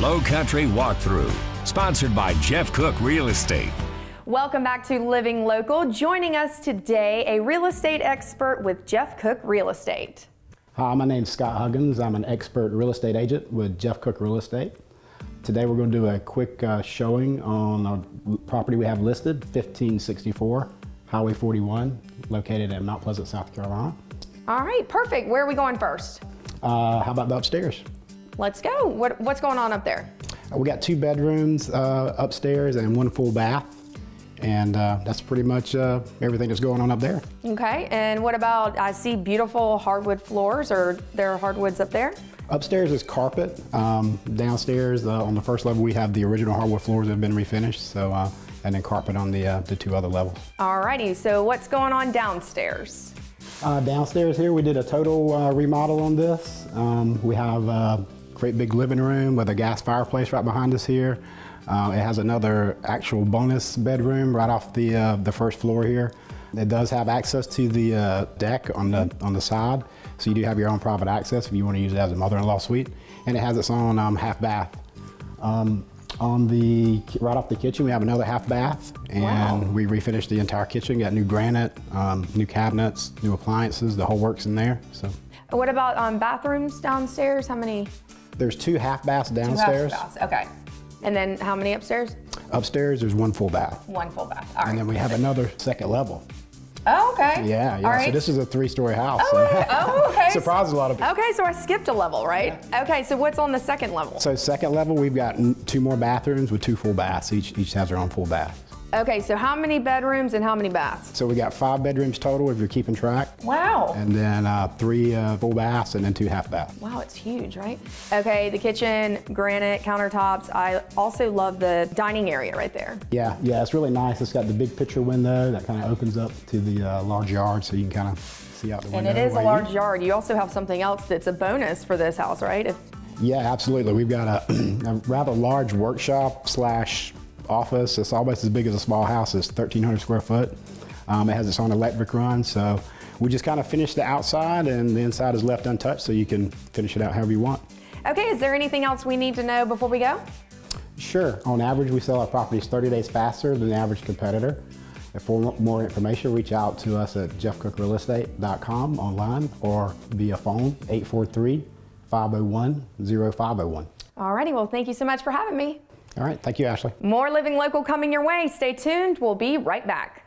Low Country Walkthrough, sponsored by Jeff Cook Real Estate. Welcome back to Living Local. Joining us today, a real estate expert with Jeff Cook Real Estate. Hi, my name's Scott Huggins. I'm an expert real estate agent with Jeff Cook Real Estate. Today we're going to do a quick showing on a property we have listed, 1564 Highway 41, located in Mount Pleasant, South Carolina. All right, perfect. Where are we going first? How about the upstairs? Let's go. What's going on up there? We got 2 bedrooms upstairs and 1 full bath. And that's pretty much everything that's going on up there. Okay, and what about, I see beautiful hardwood floors. Are there hardwoods up there? Upstairs is carpet. Downstairs on the first level we have the original hardwood floors that have been refinished, so and then carpet on the 2 other levels. Alrighty, so what's going on downstairs? Downstairs here we did a total remodel on this. We have a great big living room with a gas fireplace right behind us here. It has another actual bonus bedroom right off the first floor here. It does have access to the deck on the side, so you do have your own private access if you want to use it as a mother-in-law suite. And it has its own half bath. Right off the kitchen, we have another half bath, and wow. We refinished the entire kitchen. Got new granite, new cabinets, new appliances. The whole works in there. So. What about bathrooms downstairs? How many? There's 2 half baths downstairs. 2 half baths. Okay. And then how many upstairs? Upstairs, there's 1 full bath. 1 full bath. All right. And then we have another second level. Oh, okay. Yeah. All right. So this is a 3-story house. Oh, okay. Surprised a lot of people. Okay, so I skipped a level, right? Yeah. Okay, so what's on the second level? So second level, we've got 2 more bathrooms with 2 full baths. Each has their own full bath. Okay, so how many bedrooms and how many baths? So we got 5 bedrooms total if you're keeping track. Wow. And then 3 full baths and then 2 half baths. Wow, it's huge, right? Okay, the kitchen, granite countertops. I also love the dining area right there. Yeah, it's really nice. It's got the big picture window that kind of opens up to the large yard, so you can kind of see out the window. And it is a large yard. You also have something else that's a bonus for this house, right? Yeah, absolutely. We've got a rather large workshop / office. It's almost as big as a small house. It's 1,300 square foot. It has its own electric run, so we just kind of finished the outside and the inside is left untouched, so you can finish it out however you want. Okay, is there anything else we need to know before we go? Sure. On average, we sell our properties 30 days faster than the average competitor. And for more information, reach out to us at jeffcookrealestate.com online or via phone, 843-501-0501. Alrighty, well, thank you so much for having me. All right, thank you, Ashley. More Living Local coming your way. Stay tuned. We'll be right back.